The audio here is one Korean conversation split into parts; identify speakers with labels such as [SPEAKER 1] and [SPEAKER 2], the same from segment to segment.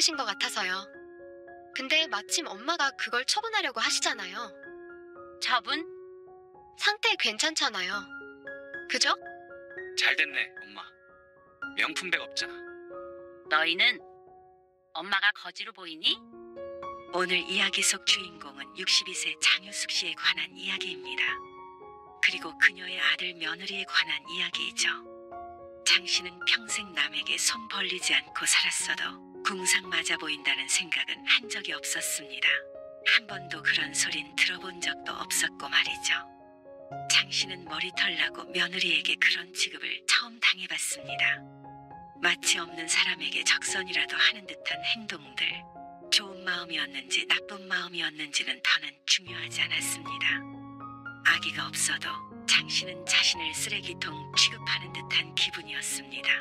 [SPEAKER 1] 신 것 같아서요. 근데 마침 엄마가 그걸 처분하려고 하시잖아요.
[SPEAKER 2] 처분?
[SPEAKER 1] 상태 괜찮잖아요. 그죠?
[SPEAKER 3] 잘 됐네, 엄마. 명품백 없잖아.
[SPEAKER 2] 너희는 엄마가 거지로 보이니? 오늘 이야기 속 주인공은 62세 장유숙 씨에 관한 이야기입니다. 그리고 그녀의 아들 며느리에 관한 이야기이죠. 장 씨는 평생 남에게 손 벌리지 않고 살았어도 궁상 맞아 보인다는 생각은 한 적이 없었습니다. 한 번도 그런 소린 들어본 적도 없었고 말이죠. 장 씨는 머리털 나고 며느리에게 그런 취급을 처음 당해봤습니다. 마치 없는 사람에게 적선이라도 하는 듯한 행동들. 좋은 마음이었는지 나쁜 마음이었는지는 더는 중요하지 않았습니다. 아기가 없어도 장 씨는 자신을 쓰레기통 취급하는 듯한 기분이었습니다.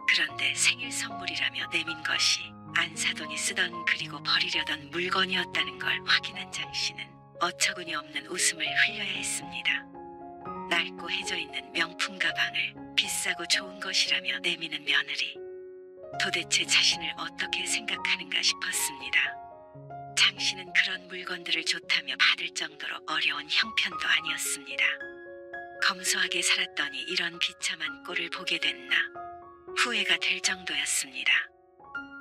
[SPEAKER 2] 그런데 생일 선물이라며 내민 것이 안사돈이 쓰던 그리고 버리려던 물건이었다는 걸 확인한 장 씨는 어처구니 없는 웃음을 흘려야 했습니다. 낡고 해져 있는 명품 가방을 비싸고 좋은 것이라며 내미는 며느리. 도대체 자신을 어떻게 생각하는가 싶었습니다. 장 씨는 그런 물건들을 좋다며 받을 정도로 어려운 형편도 아니었습니다. 검소하게 살았더니 이런 비참한 꼴을 보게 됐나 후회가 될 정도였습니다.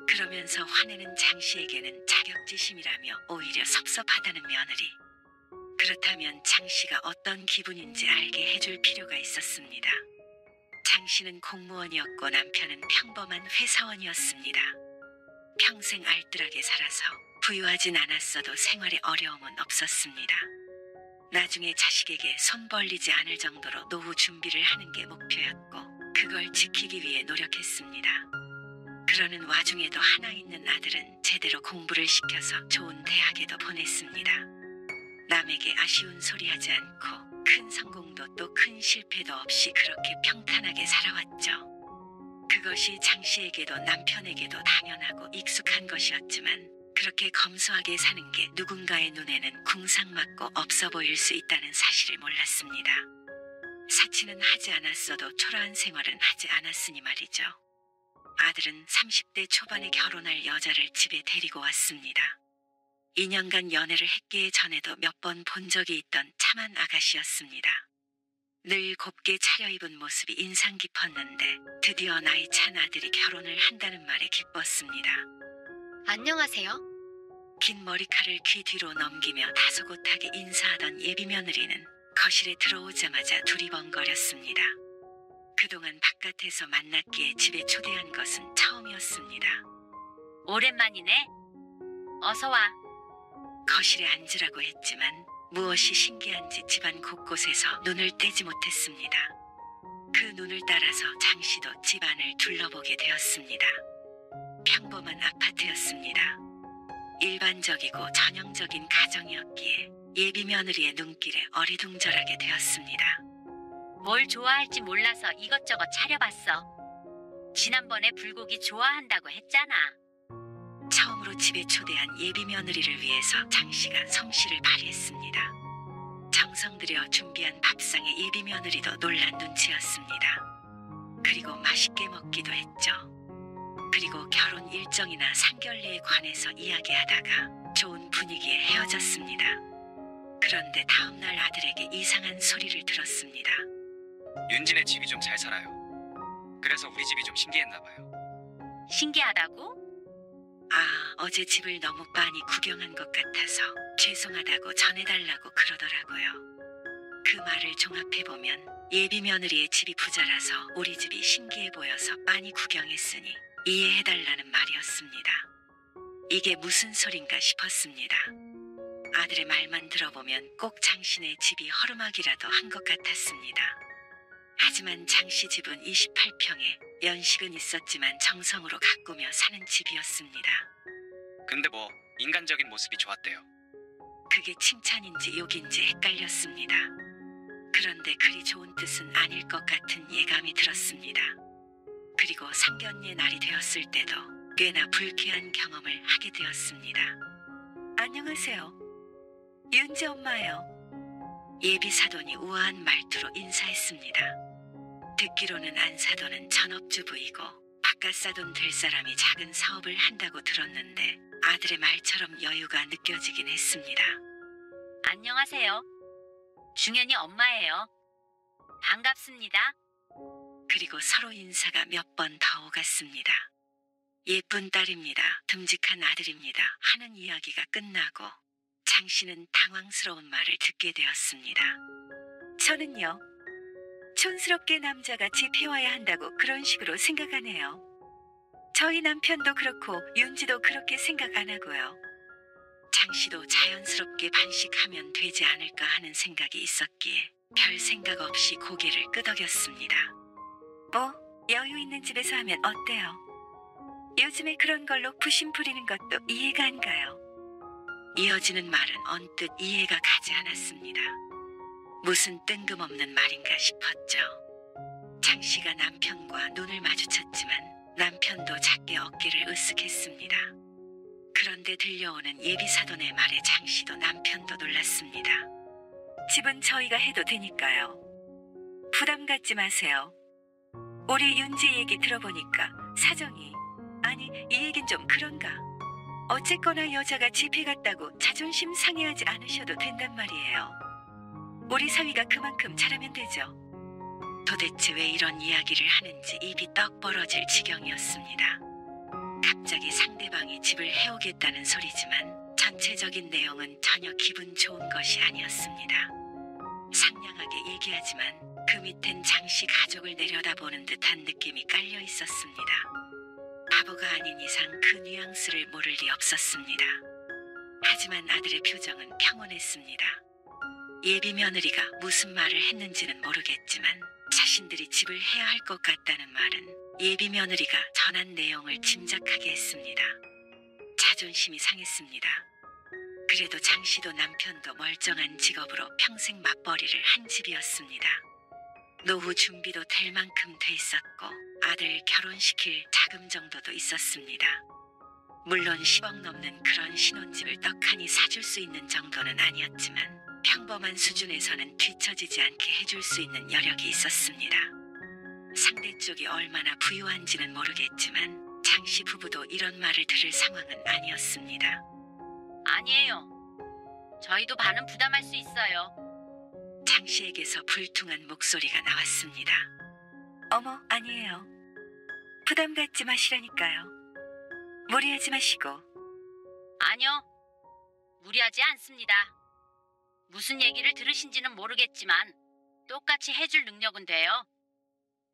[SPEAKER 2] 그러면서 화내는 장 씨에게는 자격지심이라며 오히려 섭섭하다는 며느리. 그렇다면 장 씨가 어떤 기분인지 알게 해줄 필요가 있었습니다. 장 씨는 공무원이었고 남편은 평범한 회사원이었습니다. 평생 알뜰하게 살아서 부유하진 않았어도 생활에 어려움은 없었습니다. 나중에 자식에게 손 벌리지 않을 정도로 노후 준비를 하는 게 목표였고 그걸 지키기 위해 노력했습니다. 그러는 와중에도 하나 있는 아들은 제대로 공부를 시켜서 좋은 대학에도 보냈습니다. 남에게 아쉬운 소리 하지 않고 큰 성공도 또 큰 실패도 없이 그렇게 평탄하게 살아왔죠. 그것이 장 씨에게도 남편에게도 당연하고 익숙한 것이었지만 그렇게 검소하게 사는 게 누군가의 눈에는 궁상맞고 없어 보일 수 있다는 사실을 몰랐습니다. 사치는 하지 않았어도 초라한 생활은 하지 않았으니 말이죠. 아들은 30대 초반에 결혼할 여자를 집에 데리고 왔습니다. 2년간 연애를 했기에 전에도 몇 번 본 적이 있던 참한 아가씨였습니다. 늘 곱게 차려입은 모습이 인상 깊었는데 드디어 나이 찬 아들이 결혼을 한다는 말에 기뻤습니다.
[SPEAKER 1] 안녕하세요.
[SPEAKER 2] 긴 머리칼을 귀 뒤로 넘기며 다소곳하게 인사하던 예비 며느리는 거실에 들어오자마자 두리번거렸습니다. 그동안 바깥에서 만났기에 집에 초대한 것은 처음이었습니다. 오랜만이네. 어서 와. 거실에 앉으라고 했지만 무엇이 신기한지 집안 곳곳에서 눈을 떼지 못했습니다. 그 눈을 따라서 장 씨도 집안을 둘러보게 되었습니다. 평범한 아파트였습니다. 일반적이고 전형적인 가정이었기에 예비 며느리의 눈길에 어리둥절하게 되었습니다. 뭘 좋아할지 몰라서 이것저것 차려봤어. 지난번에 불고기 좋아한다고 했잖아. 처음으로 집에 초대한 예비 며느리를 위해서 장 씨가 솜씨를 발휘했습니다. 정성 들여 준비한 밥상에 예비 며느리도 놀란 눈치였습니다. 그리고 맛있게 먹기도 했죠. 그리고 결혼 일정이나 상견례에 관해서 이야기하다가 좋은 분위기에 헤어졌습니다. 그런데 다음날 아들에게 이상한 소리를 들었습니다.
[SPEAKER 3] 윤진의 집이 좀 잘 살아요. 그래서 우리 집이 좀 신기했나 봐요.
[SPEAKER 2] 신기하다고? 아, 어제 집을 너무 많이 구경한 것 같아서 죄송하다고 전해달라고 그러더라고요. 그 말을 종합해보면 예비 며느리의 집이 부자라서 우리 집이 신기해 보여서 많이 구경했으니 이해해달라는 말이었습니다. 이게 무슨 소린가 싶었습니다. 아들의 말만 들어보면 꼭 장씨네 집이 허름하기라도 한 것 같았습니다. 하지만 장씨 집은 28평에 연식은 있었지만 정성으로 가꾸며 사는 집이었습니다.
[SPEAKER 3] 근데 뭐 인간적인 모습이 좋았대요.
[SPEAKER 2] 그게 칭찬인지 욕인지 헷갈렸습니다. 그런데 그리 좋은 뜻은 아닐 것 같은 예감이 들었습니다. 그리고 상견례 날이 되었을 때도 꽤나 불쾌한 경험을 하게 되었습니다. 안녕하세요. 윤지 엄마예요. 예비 사돈이 우아한 말투로 인사했습니다. 듣기로는 안 사돈은 전업주부이고 바깥 사돈 될 사람이 작은 사업을 한다고 들었는데 아들의 말처럼 여유가 느껴지긴 했습니다. 안녕하세요. 중현이 엄마예요. 반갑습니다. 그리고 서로 인사가 몇 번 더 오갔습니다. 예쁜 딸입니다. 듬직한 아들입니다. 하는 이야기가 끝나고 장 씨는 당황스러운 말을 듣게 되었습니다. 저는요, 촌스럽게 남자가 집해와야 한다고 그런 식으로 생각하네요. 저희 남편도 그렇고 윤지도 그렇게 생각 안 하고요. 장 씨도 자연스럽게 반식하면 되지 않을까 하는 생각이 있었기에 별 생각 없이 고개를 끄덕였습니다. 뭐, 여유 있는 집에서 하면 어때요? 요즘에 그런 걸로 부심 부리는 것도 이해가 안 가요. 이어지는 말은 언뜻 이해가 가지 않았습니다. 무슨 뜬금없는 말인가 싶었죠. 장 씨가 남편과 눈을 마주쳤지만 남편도 작게 어깨를 으쓱했습니다. 그런데 들려오는 예비사돈의 말에 장 씨도 남편도 놀랐습니다. 집은 저희가 해도 되니까요. 부담 갖지 마세요. 우리 윤지 얘기 들어보니까 사정이, 아니 이 얘긴 좀 그런가. 어쨌거나 여자가 집에 갔다고 자존심 상해하지 않으셔도 된단 말이에요. 우리 사위가 그만큼 잘하면 되죠. 도대체 왜 이런 이야기를 하는지 입이 떡 벌어질 지경이었습니다. 갑자기 상대방이 집을 해오겠다는 소리지만 전체적인 내용은 전혀 기분 좋은 것이 아니었습니다. 상냥하게 얘기하지만 그 밑엔 장씨 가족을 내려다보는 듯한 느낌이 깔려 있었습니다. 바보가 아닌 이상 그 뉘앙스를 모를 리 없었습니다. 하지만 아들의 표정은 평온했습니다. 예비 며느리가 무슨 말을 했는지는 모르겠지만 자신들이 집을 해야 할 것 같다는 말은 예비 며느리가 전한 내용을 짐작하게 했습니다. 자존심이 상했습니다. 그래도 장씨도 남편도 멀쩡한 직업으로 평생 맞벌이를 한 집이었습니다. 노후 준비도 될 만큼 돼 있었고 아들 결혼시킬 자금 정도도 있었습니다. 물론 10억 넘는 그런 신혼집을 떡하니 사줄 수 있는 정도는 아니었지만 평범한 수준에서는 뒤처지지 않게 해줄 수 있는 여력이 있었습니다. 상대 쪽이 얼마나 부유한지는 모르겠지만 장씨 부부도 이런 말을 들을 상황은 아니었습니다.
[SPEAKER 4] 아니에요. 저희도 반은 부담할 수 있어요.
[SPEAKER 2] 장씨에게서 불퉁한 목소리가 나왔습니다. 어머, 아니에요. 부담 갖지 마시라니까요. 무리하지 마시고.
[SPEAKER 4] 아니요. 무리하지 않습니다. 무슨 얘기를 들으신지는 모르겠지만 똑같이 해줄 능력은 돼요.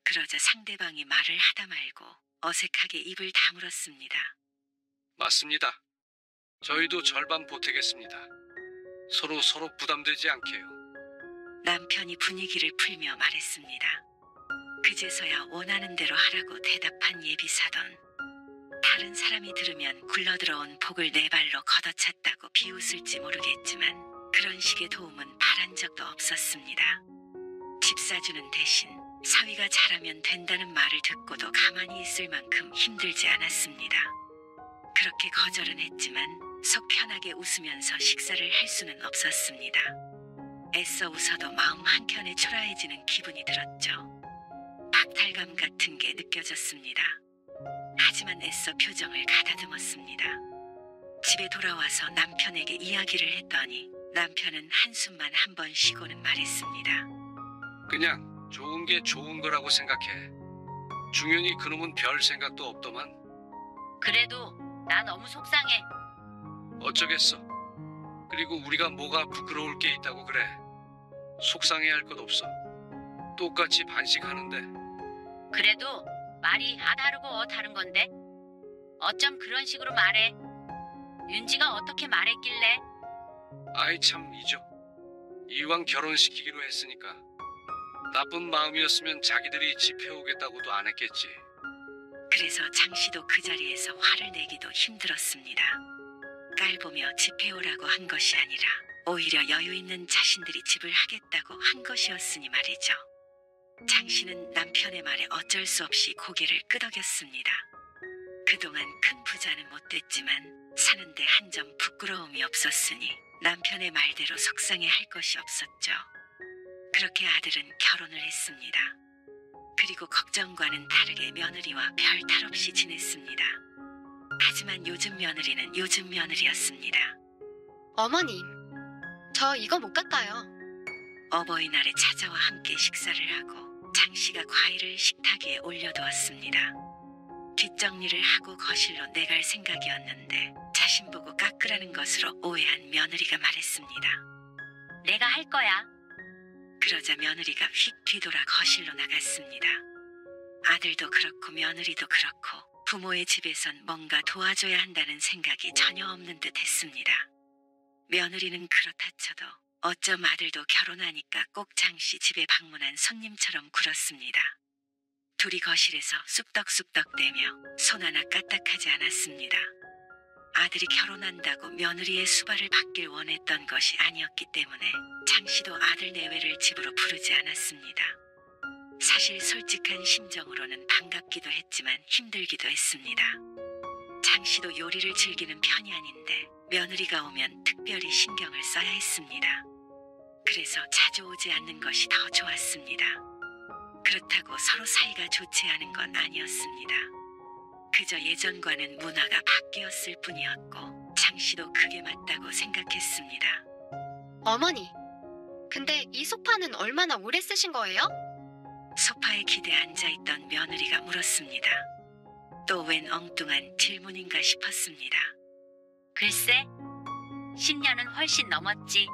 [SPEAKER 2] 그러자 상대방이 말을 하다 말고 어색하게 입을 다물었습니다.
[SPEAKER 5] 맞습니다. 저희도 절반 보태겠습니다. 서로 부담되지 않게요.
[SPEAKER 2] 남편이 분위기를 풀며 말했습니다. 그제서야 원하는 대로 하라고 대답한 예비사돈. 다른 사람이 들으면 굴러들어온 복을 네 발로 걷어찼다고 비웃을지 모르겠지만 그런 식의 도움은 바란 적도 없었습니다. 집 사주는 대신 사위가 잘하면 된다는 말을 듣고도 가만히 있을 만큼 힘들지 않았습니다. 그렇게 거절은 했지만 속 편하게 웃으면서 식사를 할 수는 없었습니다. 애써 웃어도 마음 한켠에 초라해지는 기분이 들었죠. 박탈감 같은 게 느껴졌습니다. 하지만 애써 표정을 가다듬었습니다. 집에 돌아와서 남편에게 이야기를 했더니 남편은 한숨만 한 번 쉬고는 말했습니다.
[SPEAKER 5] 그냥 좋은 게 좋은 거라고 생각해. 중현이 그놈은 별 생각도 없더만.
[SPEAKER 4] 그래도 나 너무 속상해.
[SPEAKER 5] 어쩌겠어. 그리고 우리가 뭐가 부끄러울 게 있다고 그래. 속상해할 것 없어. 똑같이 반식하는데.
[SPEAKER 4] 그래도 말이 다르고 다른 건데. 어쩜 그런 식으로 말해. 윤지가 어떻게 말했길래.
[SPEAKER 5] 아이 참 잊어. 이왕 결혼시키기로 했으니까. 나쁜 마음이었으면 자기들이 집 해오겠다고도 안 했겠지.
[SPEAKER 2] 그래서 장씨도 그 자리에서 화를 내기도 힘들었습니다. 깔보며 집 해오라고 한 것이 아니라 오히려 여유 있는 자신들이 집을 하겠다고 한 것이었으니 말이죠. 장씨는 남편의 말에 어쩔 수 없이 고개를 끄덕였습니다. 그동안 큰 부자는 못 됐지만 사는데 한 점 부끄러움이 없었으니 남편의 말대로 속상해 할 것이 없었죠. 그렇게 아들은 결혼을 했습니다. 그리고 걱정과는 다르게 며느리와 별 탈 없이 지냈습니다. 하지만 요즘 며느리는 요즘 며느리였습니다.
[SPEAKER 1] 어머님, 저 이거 못 깎아요.
[SPEAKER 2] 어버이날에 찾아와 함께 식사를 하고 장씨가 과일을 식탁 위에 올려두었습니다. 뒷정리를 하고 거실로 내갈 생각이었는데 자신 보고 깎으라는 것으로 오해한 며느리가 말했습니다.
[SPEAKER 4] 내가 할 거야.
[SPEAKER 2] 그러자 며느리가 휙 뒤돌아 거실로 나갔습니다. 아들도 그렇고 며느리도 그렇고 부모의 집에선 뭔가 도와줘야 한다는 생각이 전혀 없는 듯 했습니다. 며느리는 그렇다 쳐도 어쩜 아들도 결혼하니까 꼭 장씨 집에 방문한 손님처럼 굴었습니다. 둘이 거실에서 쑥덕쑥덕대며 손 하나 까딱하지 않았습니다. 아들이 결혼한다고 며느리의 수발을 받길 원했던 것이 아니었기 때문에 장씨도 아들 내외를 집으로 부르지 않았습니다. 사실 솔직한 심정으로는 반갑기도 했지만 힘들기도 했습니다. 장씨도 요리를 즐기는 편이 아닌데 며느리가 오면 특별히 신경을 써야 했습니다. 그래서 자주 오지 않는 것이 더 좋았습니다. 그렇다고 서로 사이가 좋지 않은 건 아니었습니다. 그저 예전과는 문화가 바뀌었을 뿐이었고 장씨도 그게 맞다고 생각했습니다.
[SPEAKER 1] 어머니, 근데 이 소파는 얼마나 오래 쓰신 거예요?
[SPEAKER 2] 소파에 기대 앉아있던 며느리가 물었습니다. 또 웬 엉뚱한 질문인가 싶었습니다.
[SPEAKER 4] 글쎄, 10년은 훨씬 넘었지.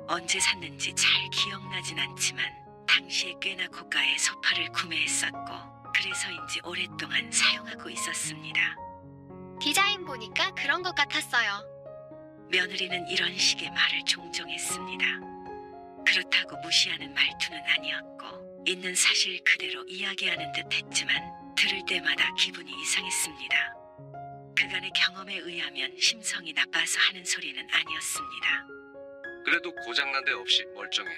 [SPEAKER 2] 언제 샀는지 잘 기억나진 않지만 당시에 꽤나 고가의 소파를 구매했었고 그래서인지 오랫동안 사용하고 있었습니다.
[SPEAKER 1] 디자인 보니까 그런 것 같았어요.
[SPEAKER 2] 며느리는 이런 식의 말을 종종 했습니다. 그렇다고 무시하는 말투는 아니었고 있는 사실 그대로 이야기하는 듯 했지만 들을 때마다 기분이 이상했습니다. 그간의 경험에 의하면 심성이 나빠서 하는 소리는 아니었습니다.
[SPEAKER 5] 그래도 고장난 데 없이 멀쩡해.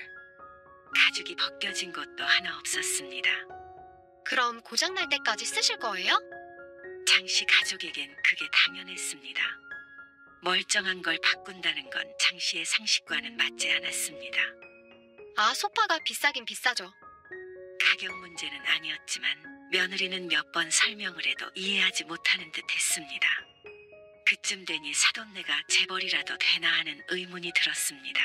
[SPEAKER 2] 가죽이 벗겨진 것도 하나 없었습니다.
[SPEAKER 1] 그럼 고장날 때까지 쓰실 거예요?
[SPEAKER 2] 장씨 가족에겐 그게 당연했습니다. 멀쩡한 걸 바꾼다는 건 장씨의 상식과는 맞지 않았습니다.
[SPEAKER 1] 아, 소파가 비싸긴 비싸죠.
[SPEAKER 2] 가격 문제는 아니었지만 며느리는 몇 번 설명을 해도 이해하지 못하는 듯 했습니다. 그쯤 되니 사돈네가 재벌이라도 되나 하는 의문이 들었습니다.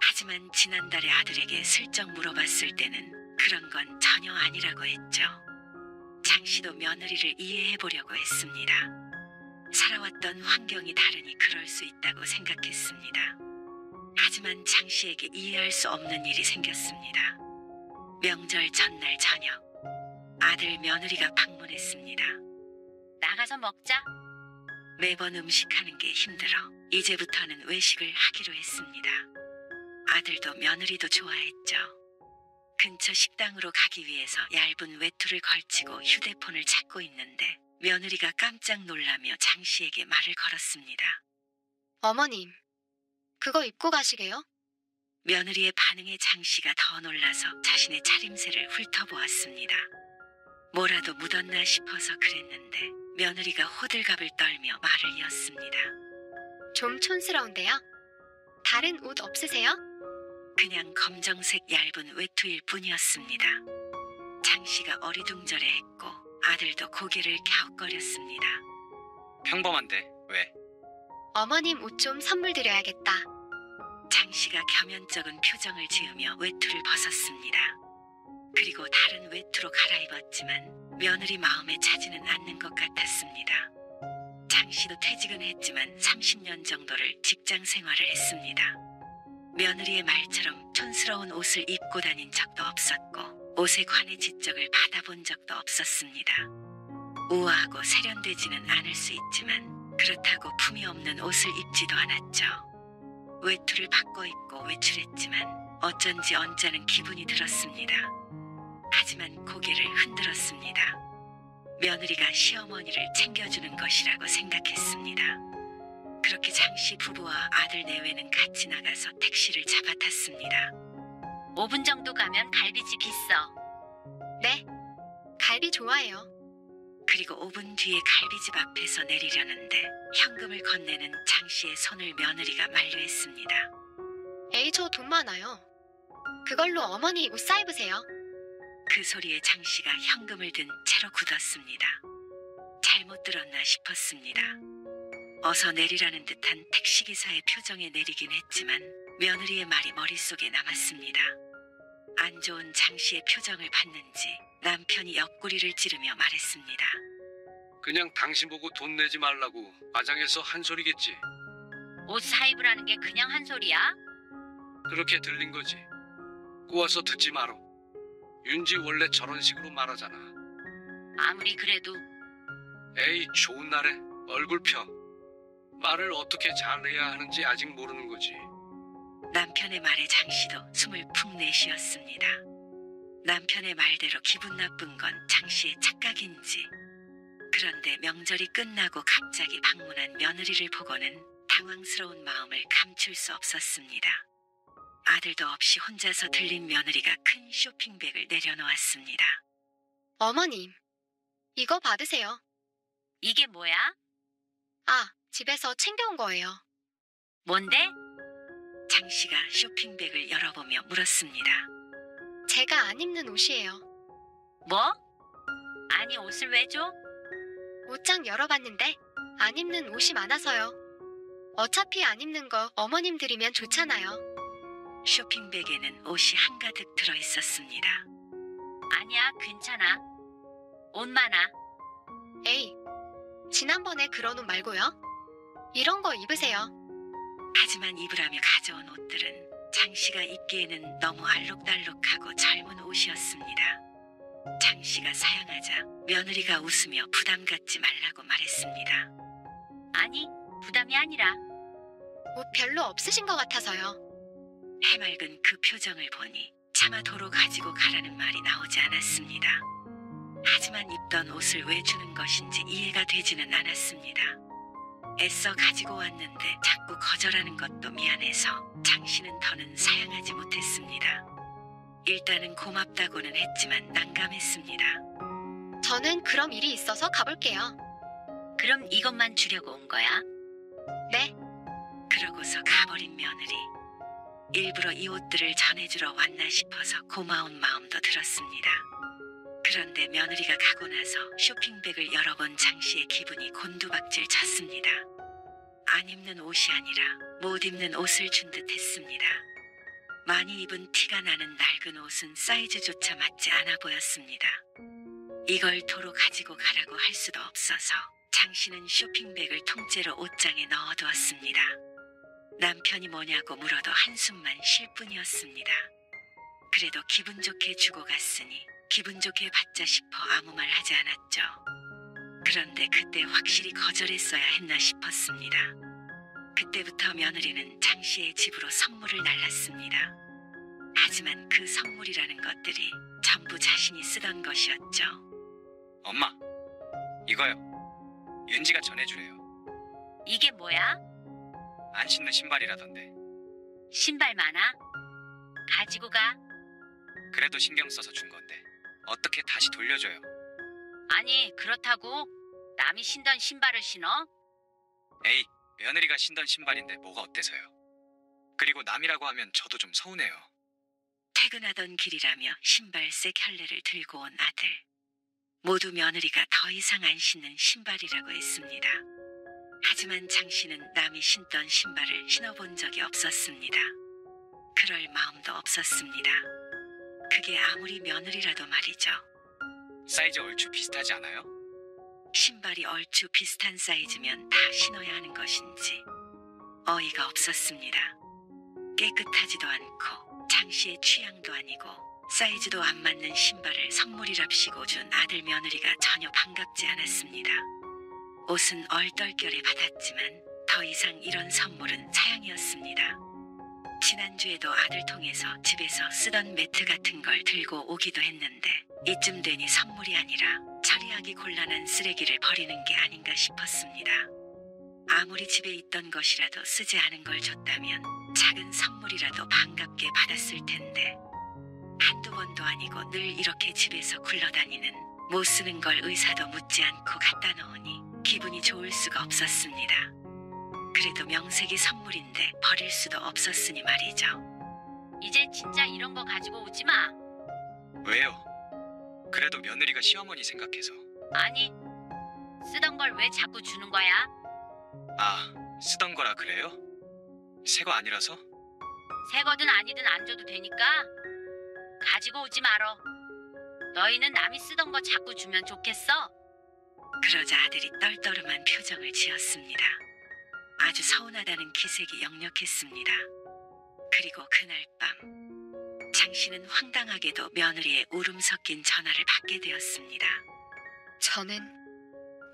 [SPEAKER 2] 하지만 지난달에 아들에게 슬쩍 물어봤을 때는 그런 건 전혀 아니라고 했죠. 장씨도 며느리를 이해해보려고 했습니다. 살아왔던 환경이 다르니 그럴 수 있다고 생각했습니다. 하지만 장씨에게 이해할 수 없는 일이 생겼습니다. 명절 전날 저녁, 아들 며느리가 방문했습니다.
[SPEAKER 4] 나가서 먹자.
[SPEAKER 2] 매번 음식하는 게 힘들어 이제부터는 외식을 하기로 했습니다. 아들도 며느리도 좋아했죠. 근처 식당으로 가기 위해서 얇은 외투를 걸치고 휴대폰을 찾고 있는데 며느리가 깜짝 놀라며 장씨에게 말을 걸었습니다.
[SPEAKER 1] 어머님, 그거 입고 가시게요?
[SPEAKER 2] 며느리의 반응에 장씨가 더 놀라서 자신의 차림새를 훑어보았습니다. 뭐라도 묻었나 싶어서 그랬는데 며느리가 호들갑을 떨며 말을 이었습니다.
[SPEAKER 1] 좀 촌스러운데요? 다른 옷 없으세요?
[SPEAKER 2] 그냥 검정색 얇은 외투일 뿐이었습니다. 장씨가 어리둥절해했고 아들도 고개를 갸웃거렸습니다.
[SPEAKER 3] 평범한데 왜?
[SPEAKER 1] 어머님 옷 좀 선물 드려야겠다.
[SPEAKER 2] 장씨가 겸연쩍은 표정을 지으며 외투를 벗었습니다. 그리고 다른 외투로 갈아입었지만 며느리 마음에 차지는 않는 것 같았습니다. 장씨도 퇴직은 했지만 30년 정도를 직장 생활을 했습니다. 며느리의 말처럼 촌스러운 옷을 입고 다닌 적도 없었고 옷에 관해 지적을 받아본 적도 없었습니다. 우아하고 세련되지는 않을 수 있지만 그렇다고 품이 없는 옷을 입지도 않았죠. 외투를 바꿔 입고 외출했지만 어쩐지 언짢은 기분이 들었습니다. 하지만 고개를 흔들었습니다. 며느리가 시어머니를 챙겨주는 것이라고 생각했습니다. 그렇게 장씨 부부와 아들 내외는 같이 나가서 택시를 잡아탔습니다.
[SPEAKER 4] 5분 정도 가면 갈비집 있어.
[SPEAKER 1] 네, 갈비 좋아해요.
[SPEAKER 2] 그리고 5분 뒤에 갈비집 앞에서 내리려는데 현금을 건네는 장씨의 손을 며느리가 만류했습니다.
[SPEAKER 1] 에이, 저 돈 많아요. 그걸로 어머니 옷 사입으세요.
[SPEAKER 2] 그 소리에 장 씨가 현금을 든 채로 굳었습니다. 잘못 들었나 싶었습니다. 어서 내리라는 듯한 택시기사의 표정에 내리긴 했지만 며느리의 말이 머릿속에 남았습니다. 안 좋은 장 씨의 표정을 봤는지 남편이 옆구리를 찌르며 말했습니다.
[SPEAKER 5] 그냥 당신 보고 돈 내지 말라고 과장해서 한 소리겠지.
[SPEAKER 4] 옷 사입으라는 게 그냥 한 소리야?
[SPEAKER 5] 그렇게 들린 거지. 꼬아서 듣지 마라. 윤지 원래 저런 식으로 말하잖아.
[SPEAKER 4] 아무리 그래도
[SPEAKER 5] 에이, 좋은 날에 얼굴 펴. 말을 어떻게 잘해야 하는지 아직 모르는 거지.
[SPEAKER 2] 남편의 말에 장 씨도 숨을 푹 내쉬었습니다. 남편의 말대로 기분 나쁜 건 장 씨의 착각인지. 그런데 명절이 끝나고 갑자기 방문한 며느리를 보고는 당황스러운 마음을 감출 수 없었습니다. 아들도 없이 혼자서 들린 며느리가 큰 쇼핑백을 내려놓았습니다.
[SPEAKER 1] 어머님, 이거 받으세요.
[SPEAKER 4] 이게 뭐야?
[SPEAKER 1] 아, 집에서 챙겨온 거예요.
[SPEAKER 4] 뭔데?
[SPEAKER 2] 장 씨가 쇼핑백을 열어보며 물었습니다.
[SPEAKER 1] 제가 안 입는 옷이에요.
[SPEAKER 4] 뭐? 아니 옷을 왜 줘?
[SPEAKER 1] 옷장 열어봤는데 안 입는 옷이 많아서요. 어차피 안 입는 거 어머님 드리면 좋잖아요.
[SPEAKER 2] 쇼핑백에는 옷이 한가득 들어있었습니다.
[SPEAKER 4] 아니야 괜찮아. 옷 많아.
[SPEAKER 1] 에이, 지난번에 그런 옷 말고요. 이런 거 입으세요.
[SPEAKER 2] 하지만 입으라며 가져온 옷들은 장 씨가 입기에는 너무 알록달록하고 젊은 옷이었습니다. 장 씨가 사양하자 며느리가 웃으며 부담 갖지 말라고 말했습니다.
[SPEAKER 4] 아니 부담이 아니라
[SPEAKER 1] 옷 별로 없으신 것 같아서요.
[SPEAKER 2] 해맑은 그 표정을 보니 차마 도로 가지고 가라는 말이 나오지 않았습니다. 하지만 입던 옷을 왜 주는 것인지 이해가 되지는 않았습니다. 애써 가지고 왔는데 자꾸 거절하는 것도 미안해서 장 씨는 더는 사양하지 못했습니다. 일단은 고맙다고는 했지만 난감했습니다.
[SPEAKER 1] 저는 그럼 일이 있어서 가볼게요.
[SPEAKER 4] 그럼 이것만 주려고 온 거야?
[SPEAKER 1] 네,
[SPEAKER 2] 그러고서 가버린 며느리. 일부러 이 옷들을 전해주러 왔나 싶어서 고마운 마음도 들었습니다. 그런데 며느리가 가고 나서 쇼핑백을 열어본 장 씨의 기분이 곤두박질 쳤습니다. 안 입는 옷이 아니라 못 입는 옷을 준 듯 했습니다. 많이 입은 티가 나는 낡은 옷은 사이즈조차 맞지 않아 보였습니다. 이걸 도로 가지고 가라고 할 수도 없어서 장 씨는 쇼핑백을 통째로 옷장에 넣어두었습니다. 남편이 뭐냐고 물어도 한숨만 쉴 뿐이었습니다. 그래도 기분 좋게 주고 갔으니 기분 좋게 받자 싶어 아무 말 하지 않았죠. 그런데 그때 확실히 거절했어야 했나 싶었습니다. 그때부터 며느리는 장 씨의 집으로 선물을 날랐습니다. 하지만 그 선물이라는 것들이 전부 자신이 쓰던 것이었죠.
[SPEAKER 3] 엄마, 이거요. 윤지가 전해주래요.
[SPEAKER 4] 이게 뭐야?
[SPEAKER 3] 안 신는 신발이라던데.
[SPEAKER 4] 신발 많아? 가지고 가.
[SPEAKER 3] 그래도 신경 써서 준 건데 어떻게 다시 돌려줘요?
[SPEAKER 4] 아니 그렇다고 남이 신던 신발을 신어?
[SPEAKER 3] 에이, 며느리가 신던 신발인데 뭐가 어때서요? 그리고 남이라고 하면 저도 좀 서운해요.
[SPEAKER 2] 퇴근하던 길이라며 신발 새 켤레를 들고 온 아들. 모두 며느리가 더 이상 안 신는 신발이라고 했습니다. 하지만 장 씨는 남이 신던 신발을 신어본 적이 없었습니다. 그럴 마음도 없었습니다. 그게 아무리 며느리라도 말이죠.
[SPEAKER 3] 사이즈 얼추 비슷하지 않아요?
[SPEAKER 2] 신발이 얼추 비슷한 사이즈면 다 신어야 하는 것인지 어이가 없었습니다. 깨끗하지도 않고 장 씨의 취향도 아니고 사이즈도 안 맞는 신발을 선물이랍시고 준 아들 며느리가 전혀 반갑지 않았습니다. 옷은 얼떨결에 받았지만 더 이상 이런 선물은 사양이었습니다. 지난주에도 아들 통해서 집에서 쓰던 매트 같은 걸 들고 오기도 했는데 이쯤 되니 선물이 아니라 처리하기 곤란한 쓰레기를 버리는 게 아닌가 싶었습니다. 아무리 집에 있던 것이라도 쓰지 않은 걸 줬다면 작은 선물이라도 반갑게 받았을 텐데 한두 번도 아니고 늘 이렇게 집에서 굴러다니는 못 쓰는 걸 의사도 묻지 않고 갖다 놓으니 기분이 좋을 수가 없었습니다. 그래도 명색이 선물인데 버릴 수도 없었으니 말이죠.
[SPEAKER 4] 이제 진짜 이런 거 가지고 오지 마.
[SPEAKER 3] 왜요? 그래도 며느리가 시어머니 생각해서.
[SPEAKER 4] 아니, 쓰던 걸 왜 자꾸 주는 거야?
[SPEAKER 3] 아, 쓰던 거라 그래요? 새 거 아니라서?
[SPEAKER 4] 새 거든 아니든 안 줘도 되니까 가지고 오지 말어. 너희는 남이 쓰던 거 자꾸 주면 좋겠어?
[SPEAKER 2] 그러자 아들이 떨떠름한 표정을 지었습니다. 아주 서운하다는 기색이 역력했습니다. 그리고 그날 밤 장 씨는 황당하게도 며느리의 울음 섞인 전화를 받게 되었습니다.
[SPEAKER 1] 저는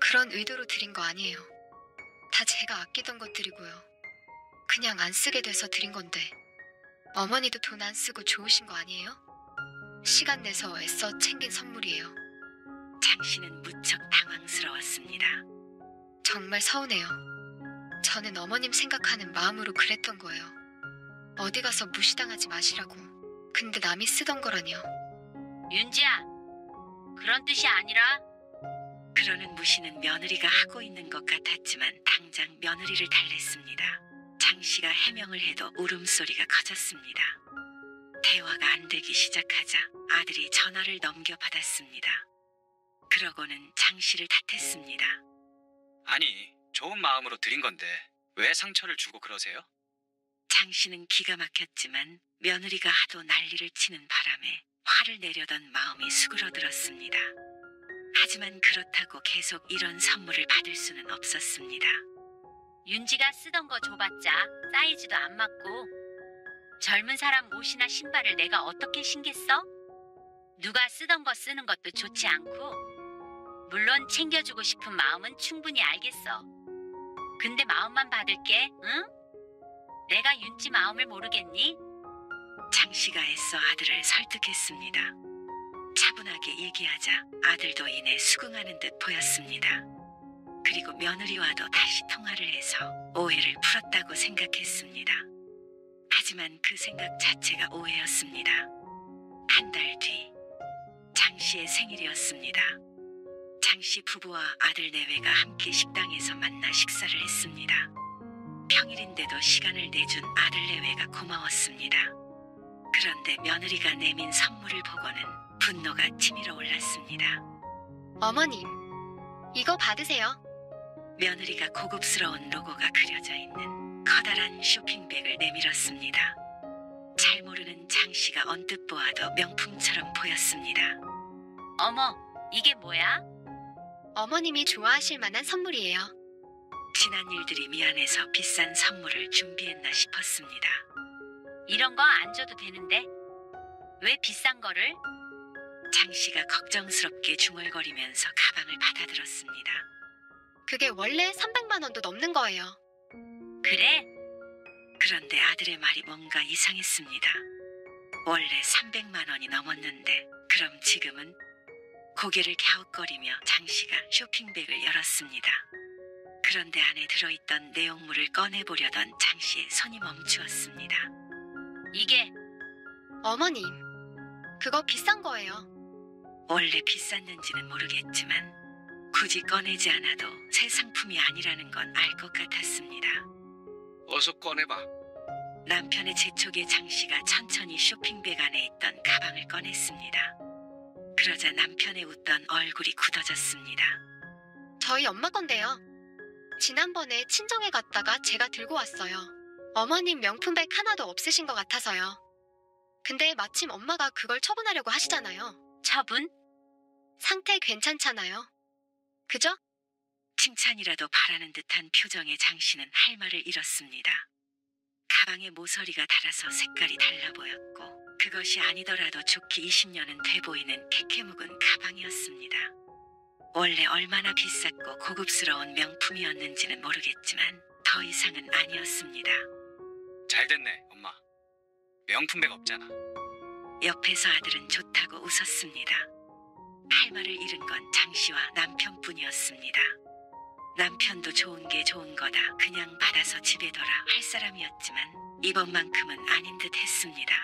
[SPEAKER 1] 그런 의도로 드린 거 아니에요. 다 제가 아끼던 것들이고요. 그냥 안 쓰게 돼서 드린 건데 어머니도 돈 안 쓰고 좋으신 거 아니에요? 시간 내서 애써 챙긴 선물이에요.
[SPEAKER 2] 장 씨는 무척 당황스러웠습니다.
[SPEAKER 1] 정말 서운해요. 저는 어머님 생각하는 마음으로 그랬던 거예요. 어디 가서 무시당하지 마시라고. 근데 남이 쓰던 거라니요.
[SPEAKER 4] 윤지야, 그런 뜻이 아니라.
[SPEAKER 2] 그러는 무시는 며느리가 하고 있는 것 같았지만 당장 며느리를 달랬습니다. 장 씨가 해명을 해도 울음소리가 커졌습니다. 대화가 안 되기 시작하자 아들이 전화를 넘겨받았습니다. 그러고는 장 씨를 탓했습니다.
[SPEAKER 3] 아니, 좋은 마음으로 드린 건데 왜 상처를 주고 그러세요?
[SPEAKER 2] 장 씨는 기가 막혔지만 며느리가 하도 난리를 치는 바람에 화를 내려던 마음이 수그러들었습니다. 하지만 그렇다고 계속 이런 선물을 받을 수는 없었습니다.
[SPEAKER 4] 윤지가 쓰던 거 줘봤자 사이즈도 안 맞고 젊은 사람 옷이나 신발을 내가 어떻게 신겠어? 누가 쓰던 거 쓰는 것도 좋지 않고 물론 챙겨주고 싶은 마음은 충분히 알겠어. 근데 마음만 받을게, 응? 내가 윤지 마음을 모르겠니?
[SPEAKER 2] 장 씨가 애써 아들을 설득했습니다. 차분하게 얘기하자 아들도 이내 수긍하는 듯 보였습니다. 그리고 며느리와도 다시 통화를 해서 오해를 풀었다고 생각했습니다. 하지만 그 생각 자체가 오해였습니다. 한 달 뒤, 장 씨의 생일이었습니다. 장 씨 부부와 아들 내외가 함께 식당에서 만나 식사를 했습니다. 평일인데도 시간을 내준 아들 내외가 고마웠습니다. 그런데 며느리가 내민 선물을 보고는 분노가 치밀어 올랐습니다.
[SPEAKER 1] 어머님, 이거 받으세요.
[SPEAKER 2] 며느리가 고급스러운 로고가 그려져 있는 커다란 쇼핑백을 내밀었습니다. 잘 모르는 장 씨가 언뜻 보아도 명품처럼 보였습니다.
[SPEAKER 4] 어머, 이게 뭐야?
[SPEAKER 1] 어머님이 좋아하실 만한 선물이에요.
[SPEAKER 2] 지난 일들이 미안해서 비싼 선물을 준비했나 싶었습니다.
[SPEAKER 4] 이런 거 안 줘도 되는데 왜 비싼 거를?
[SPEAKER 2] 장 씨가 걱정스럽게 중얼거리면서 가방을 받아들었습니다.
[SPEAKER 1] 그게 원래 300만 원도 넘는 거예요.
[SPEAKER 4] 그래?
[SPEAKER 2] 그런데 아들의 말이 뭔가 이상했습니다. 원래 300만 원이 넘었는데 그럼 지금은? 고개를 갸웃거리며 장 씨가 쇼핑백을 열었습니다. 그런데 안에 들어있던 내용물을 꺼내보려던 장 씨의 손이 멈추었습니다.
[SPEAKER 4] 이게
[SPEAKER 1] 어머님, 그거 비싼 거예요.
[SPEAKER 2] 원래 비쌌는지는 모르겠지만 굳이 꺼내지 않아도 새 상품이 아니라는 건 알 것 같았습니다.
[SPEAKER 5] 어서 꺼내봐.
[SPEAKER 2] 남편의 재촉에 장 씨가 천천히 쇼핑백 안에 있던 가방을 꺼냈습니다. 그러자 남편의 웃던 얼굴이 굳어졌습니다.
[SPEAKER 1] 저희 엄마 건데요. 지난번에 친정에 갔다가 제가 들고 왔어요. 어머님 명품백 하나도 없으신 것 같아서요. 근데 마침 엄마가 그걸 처분하려고 하시잖아요.
[SPEAKER 4] 처분?
[SPEAKER 1] 상태 괜찮잖아요. 그죠?
[SPEAKER 2] 칭찬이라도 바라는 듯한 표정의 장 씨는 할 말을 잃었습니다. 가방에 모서리가 달아서 색깔이 달라 보였고 그것이 아니더라도 좋기 20년은 돼 보이는 캐캐 묵은 가방이었습니다. 원래 얼마나 비쌌고 고급스러운 명품이었는지는 모르겠지만 더 이상은 아니었습니다.
[SPEAKER 3] 잘 됐네, 엄마. 명품백 없잖아.
[SPEAKER 2] 옆에서 아들은 좋다고 웃었습니다. 할 말을 잃은 건 장 씨와 남편뿐이었습니다. 남편도 좋은 게 좋은 거다 그냥 받아서 집에 둬라 할 사람이었지만 이번만큼은 아닌 듯 했습니다.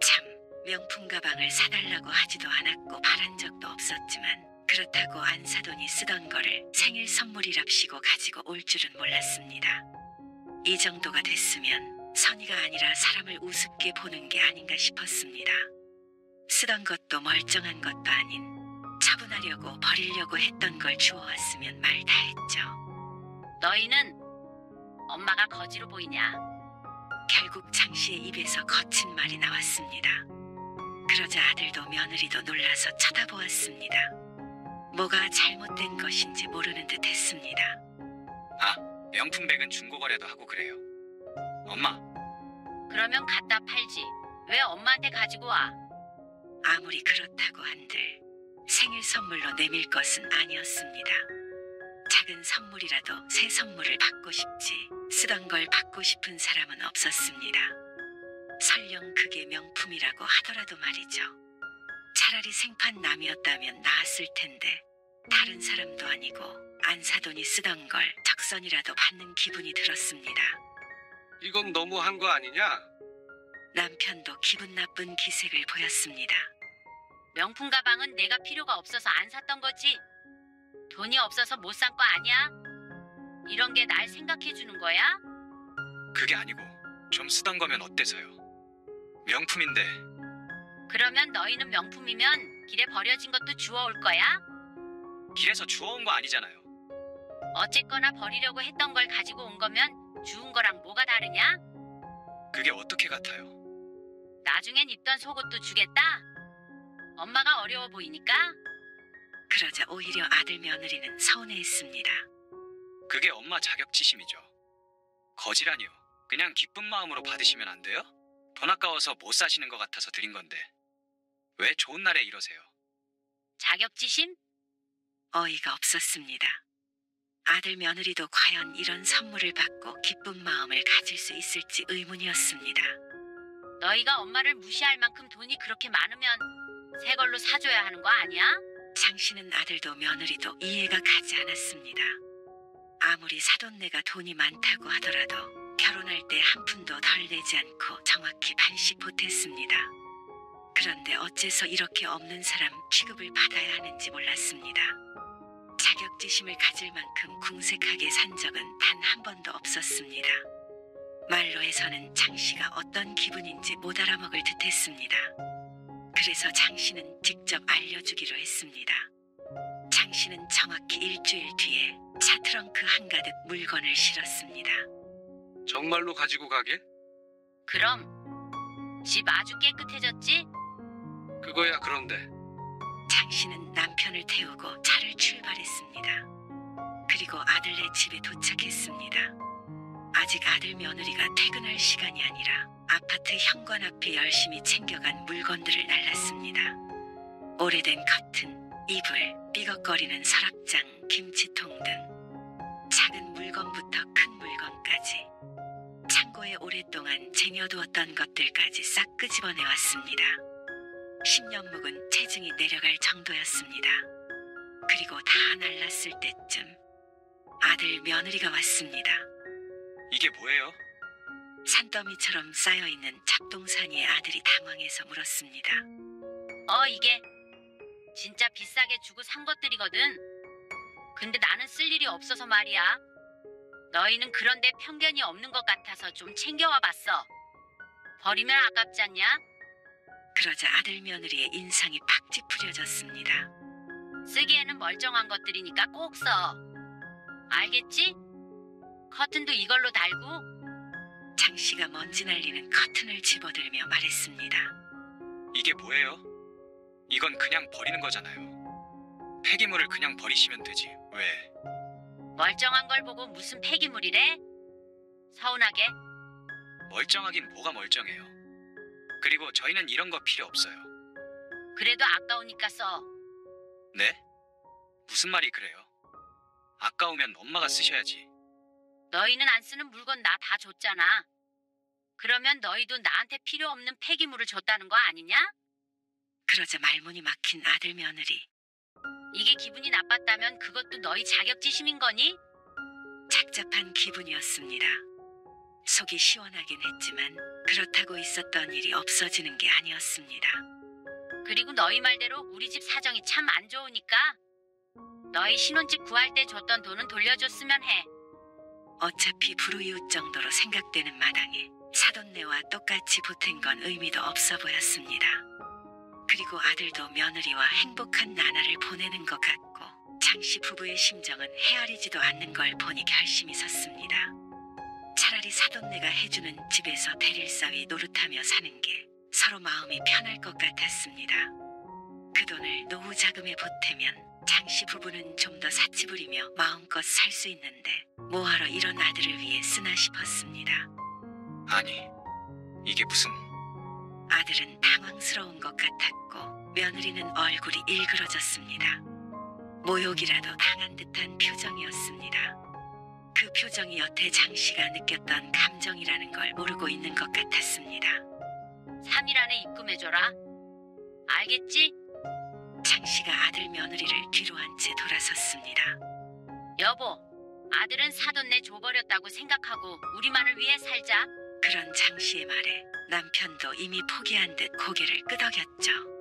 [SPEAKER 2] 참, 명품 가방을 사달라고 하지도 않았고 바란 적도 없었지만 그렇다고 안 사돈이 쓰던 거를 생일 선물이랍시고 가지고 올 줄은 몰랐습니다. 이 정도가 됐으면 선의가 아니라 사람을 우습게 보는 게 아닌가 싶었습니다. 쓰던 것도 멀쩡한 것도 아닌 처분하려고 버리려고 했던 걸 주워왔으면 말 다 했죠.
[SPEAKER 4] 너희는 엄마가 거지로 보이냐?
[SPEAKER 2] 결국 장 씨의 입에서 거친 말이 나왔습니다. 그러자 아들도 며느리도 놀라서 쳐다보았습니다. 뭐가 잘못된 것인지 모르는 듯 했습니다.
[SPEAKER 3] 아, 명품백은 중고거래도 하고 그래요. 엄마,
[SPEAKER 4] 그러면 갖다 팔지. 왜 엄마한테 가지고 와?
[SPEAKER 2] 아무리 그렇다고 한들 생일 선물로 내밀 것은 아니었습니다. 작은 선물이라도 새 선물을 받고 싶지 쓰던 걸 받고 싶은 사람은 없었습니다. 설령 그게 명품이라고 하더라도 말이죠. 차라리 생판남이었다면 나았을 텐데 다른 사람도 아니고 안 사돈이 쓰던 걸 적선이라도 받는 기분이 들었습니다.
[SPEAKER 5] 이건 너무한 거 아니냐?
[SPEAKER 2] 남편도 기분 나쁜 기색을 보였습니다.
[SPEAKER 4] 명품 가방은 내가 필요가 없어서 안 샀던 거지. 돈이 없어서 못 산 거 아니야? 이런 게 날 생각해 주는 거야?
[SPEAKER 3] 그게 아니고 좀 쓰던 거면 어때서요? 명품인데.
[SPEAKER 4] 그러면 너희는 명품이면 길에 버려진 것도 주워올 거야?
[SPEAKER 3] 길에서 주워온 거 아니잖아요.
[SPEAKER 4] 어쨌거나 버리려고 했던 걸 가지고 온 거면 주운 거랑 뭐가 다르냐?
[SPEAKER 3] 그게 어떻게 같아요?
[SPEAKER 4] 나중엔 입던 속옷도 주겠다? 엄마가 어려워 보이니까?
[SPEAKER 2] 그러자 오히려 아들 며느리는 서운해했습니다.
[SPEAKER 3] 그게 엄마 자격지심이죠. 거지라니요. 그냥 기쁜 마음으로 받으시면 안 돼요? 돈 아까워서 못 사시는 것 같아서 드린 건데. 왜 좋은 날에 이러세요?
[SPEAKER 4] 자격지심?
[SPEAKER 2] 어이가 없었습니다. 아들 며느리도 과연 이런 선물을 받고 기쁜 마음을 가질 수 있을지 의문이었습니다.
[SPEAKER 4] 너희가 엄마를 무시할 만큼 돈이 그렇게 많으면 새 걸로 사줘야 하는 거 아니야?
[SPEAKER 2] 장 씨는 아들도 며느리도 이해가 가지 않았습니다. 아무리 사돈네가 돈이 많다고 하더라도 결혼할 때 한 푼도 덜 내지 않고 정확히 반씩 보탰습니다. 그런데 어째서 이렇게 없는 사람 취급을 받아야 하는지 몰랐습니다. 자격지심을 가질 만큼 궁색하게 산 적은 단 한 번도 없었습니다. 말로 해서는 장 씨가 어떤 기분인지 못 알아먹을 듯 했습니다. 그래서 장 씨는 직접 알려주기로 했습니다. 장 씨는 정확히 일주일 뒤에 차 트렁크 한가득 물건을 실었습니다.
[SPEAKER 5] 정말로 가지고 가게?
[SPEAKER 4] 그럼 집 아주 깨끗해졌지?
[SPEAKER 5] 그거야 그런데.
[SPEAKER 2] 장 씨는 남편을 태우고 차를 출발했습니다. 그리고 아들네 집에 도착했습니다. 아직 아들 며느리가 퇴근할 시간이 아니라 아파트 현관 앞에 열심히 챙겨간 물건들을 날랐습니다. 오래된 커튼, 이불, 삐걱거리는 서랍장, 김치통 등 작은 물건부터 큰 물건까지 창고에 오랫동안 쟁여두었던 것들까지 싹 끄집어내왔습니다. 10년 묵은 체중이 내려갈 정도였습니다. 그리고 다 날랐을 때쯤 아들 며느리가 왔습니다.
[SPEAKER 3] 이게 뭐예요?
[SPEAKER 2] 산더미처럼 쌓여있는 잡동사니에 아들이 당황해서 물었습니다.
[SPEAKER 4] 이게 진짜 비싸게 주고 산 것들이거든. 근데 나는 쓸 일이 없어서 말이야. 너희는 그런데 편견이 없는 것 같아서 좀 챙겨와 봤어. 버리면 아깝지 않냐?
[SPEAKER 2] 그러자 아들 며느리의 인상이 팍 찌푸려졌습니다.
[SPEAKER 4] 쓰기에는 멀쩡한 것들이니까 꼭 써. 알겠지? 커튼도 이걸로 달고.
[SPEAKER 2] 장 씨가 먼지 날리는 커튼을 집어들며 말했습니다.
[SPEAKER 3] 이게 뭐예요? 이건 그냥 버리는 거잖아요. 폐기물을 그냥 버리시면 되지. 왜?
[SPEAKER 4] 멀쩡한 걸 보고 무슨 폐기물이래? 서운하게?
[SPEAKER 3] 멀쩡하긴 뭐가 멀쩡해요. 그리고 저희는 이런 거 필요 없어요.
[SPEAKER 4] 그래도 아까우니까 써.
[SPEAKER 3] 네? 무슨 말이 그래요? 아까우면 엄마가 쓰셔야지.
[SPEAKER 4] 너희는 안 쓰는 물건 나 다 줬잖아. 그러면 너희도 나한테 필요 없는 폐기물을 줬다는 거 아니냐?
[SPEAKER 2] 그러자 말문이 막힌 아들 며느리.
[SPEAKER 4] 이게 기분이 나빴다면 그것도 너희 자격지심인 거니?
[SPEAKER 2] 착잡한 기분이었습니다. 속이 시원하긴 했지만 그렇다고 있었던 일이 없어지는 게 아니었습니다.
[SPEAKER 4] 그리고 너희 말대로 우리 집 사정이 참 안 좋으니까 너희 신혼집 구할 때 줬던 돈은 돌려줬으면 해.
[SPEAKER 2] 어차피 불우이웃 정도로 생각되는 마당에 사돈네와 똑같이 보탠 건 의미도 없어 보였습니다. 그리고 아들도 며느리와 행복한 나날을 보내는 것 같고 장씨 부부의 심정은 헤아리지도 않는 걸 보니 결심이 섰습니다. 차라리 사돈네가 해주는 집에서 대릴사위 노릇하며 사는 게 서로 마음이 편할 것 같았습니다. 그 돈을 노후 자금에 보태면 장씨 부부는 좀 더 사치 부리며 마음껏 살 수 있는데 뭐하러 이런 아들을 위해 쓰나 싶었습니다.
[SPEAKER 3] 아니, 이게 무슨...
[SPEAKER 2] 아들은 당황스러운 것 같았고 며느리는 얼굴이 일그러졌습니다. 모욕이라도 당한 듯한 표정이었습니다. 그 표정이 여태 장씨가 느꼈던 감정이라는 걸 모르고 있는 것 같았습니다.
[SPEAKER 4] 3일 안에 입금해줘라. 알겠지?
[SPEAKER 2] 장씨가 아들 며느리를 뒤로 한 채 돌아섰습니다.
[SPEAKER 4] 여보, 아들은 사돈네 줘버렸다고 생각하고 우리만을 위해 살자.
[SPEAKER 2] 그런 장씨의 말에 남편도 이미 포기한 듯 고개를 끄덕였죠.